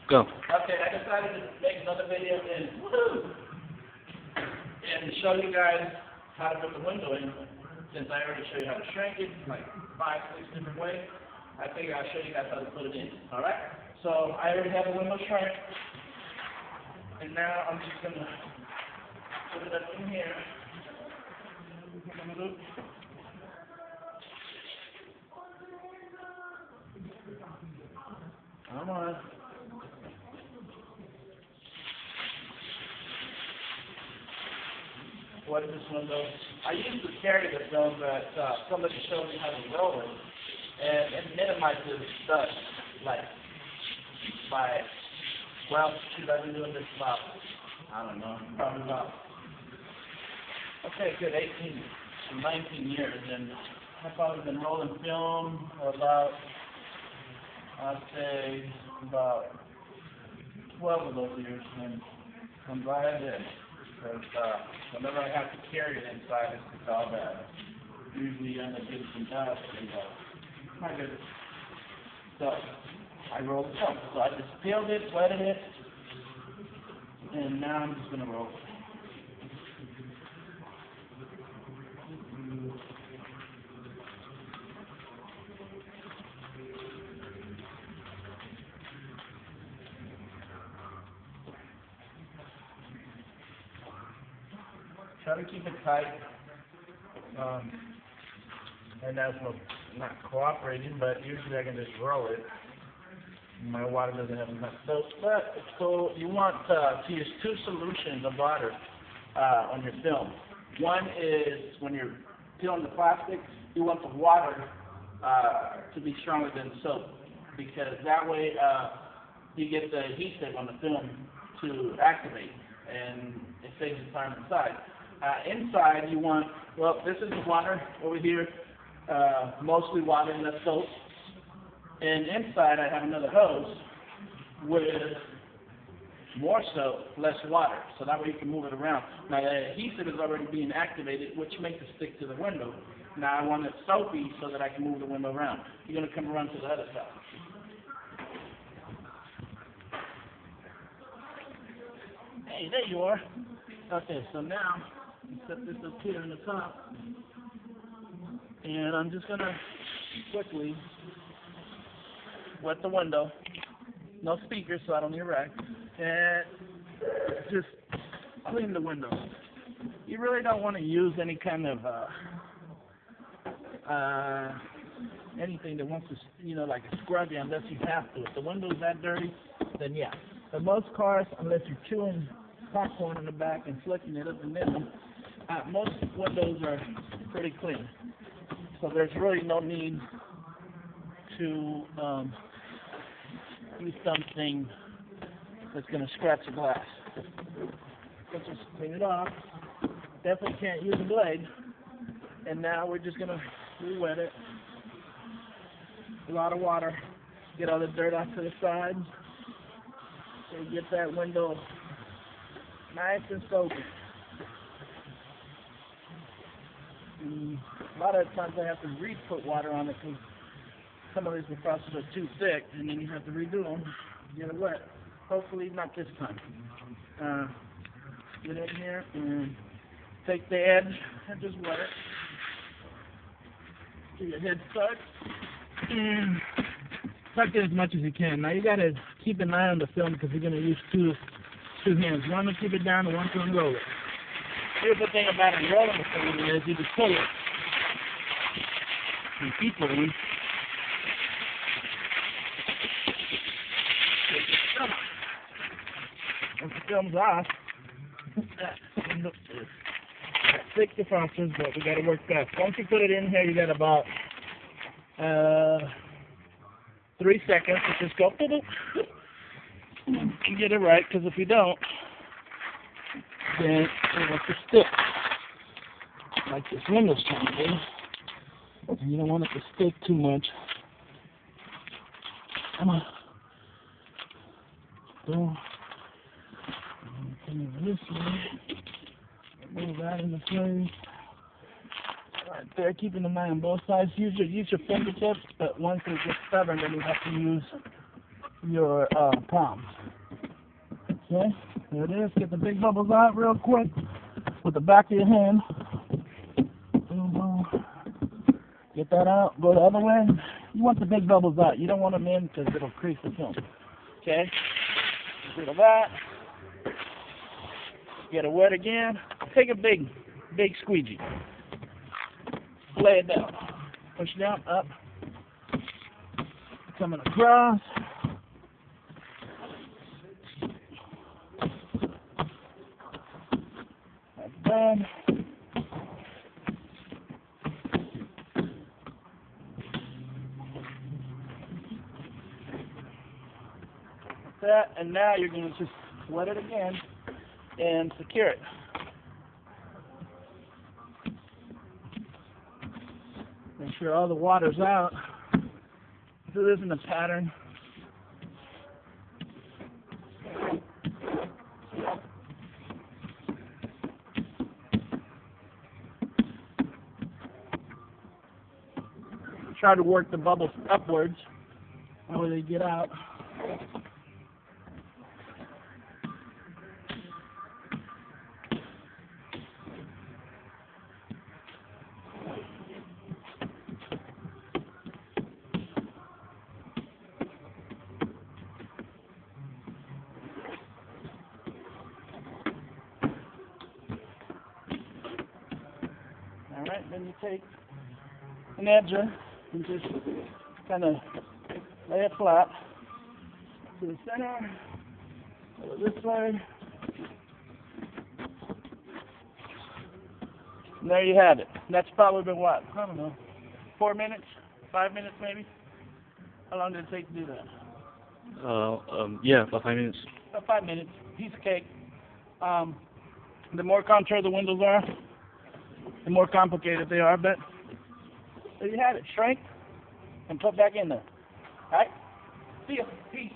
Go. Okay, I decided to make another video and show you guys how to put the window in. Since I already showed you how to shrink it, like 5, 6 different ways, I figured I'd show you guys how to put it in. Alright? So I already have the window shrunk. And now I'm just gonna put it up in here. Come on. What is this window? I used to carry the film, but somebody showed me how to roll it, and it minimizes dust, like, well, shoot, I've been doing this about, I don't know, probably about, okay, good 18 to 19 years, and I've probably been rolling film for about, I'd say, about 12 of those years, and I'm glad I did. Because whenever I have to carry it inside, it's all bad. Usually you end up getting some dust and not good. So I rolled it up. So I just peeled it, wetted it, and now I'm just gonna roll it. Try to keep it tight, and that's not cooperating, but usually I can just roll it. My water doesn't have enough soap, but so you want to use 2 solutions of water on your film. One is when you're peeling the plastic, you want the water to be stronger than soap, because that way you get the adhesive on the film to activate, and it saves the time inside. Inside you want, well, this is the water over here, mostly water and less soap. And inside I have another hose with more soap, less water, so that way you can move it around. Now the adhesive is already being activated, which makes it stick to the window. Now I want it soapy so that I can move the window around. You're going to come around to the other side. Hey, there you are. Okay, so now set this up here on the top, and I'm just gonna quickly wet the window. No speakers, so I don't need a rag, and just clean the window. You really don't want to use any kind of anything that wants to, like a scrubby, unless you have to. If the window's that dirty, then yeah. But most cars, unless you're chewing popcorn in the back and flicking it up and down, most windows are pretty clean, so there's really no need to use something that's going to scratch the glass. Let's just clean it off. Definitely can't use a blade. And now we're just going to re-wet it. A lot of water. Get all the dirt off to the sides. So you get that window nice and soapy. A lot of times I have to re-put water on it because some of these processes are too thick, and then you have to redo them, get it wet. Hopefully not this time. Get in here and take the edge and just wet it. Do your head start. And tuck it as much as you can. Now you gotta keep an eye on the film because you're gonna use two hands. One to keep it down and one to unroll it. Here's the thing about unrolling the film is you just pull it and keep pulling. Once the film's off, thick defrosters, but we gotta work fast. Once you put it in here, you got about 3 seconds to just go and get it right, because if you don't, then it wants to stick, like this window's trying to do. And you don't want it to stick too much. Come on. Boom. Come over this way. Move that in the frame. Right there, keeping an eye on both sides. Use your fingertips, but once it gets stubborn, then you have to use your palms. Okay, there it is. Get the big bubbles out real quick with the back of your hand. Get that out. Go the other way. You want the big bubbles out. You don't want them in because it'll crease the film. Okay, get rid of that. Get it wet again. Take a big squeegee. Lay it down. Push down, up. Coming across. That's done. Like that, and now you're going to just wet it again and secure it. Make sure all the water's out. So this isn't a pattern. Try to work the bubbles upwards where they get out. Alright, then you take an edger and just kind of lay it flat to the center, go this way, and there you have it. That's probably been what? I don't know, 4 minutes, 5 minutes maybe? How long did it take to do that? Yeah, about 5 minutes. About 5 minutes, piece of cake. The more contour the windows are, the more complicated they are, but there you have it. Shrink and put back in there. Alright? See ya. Peace.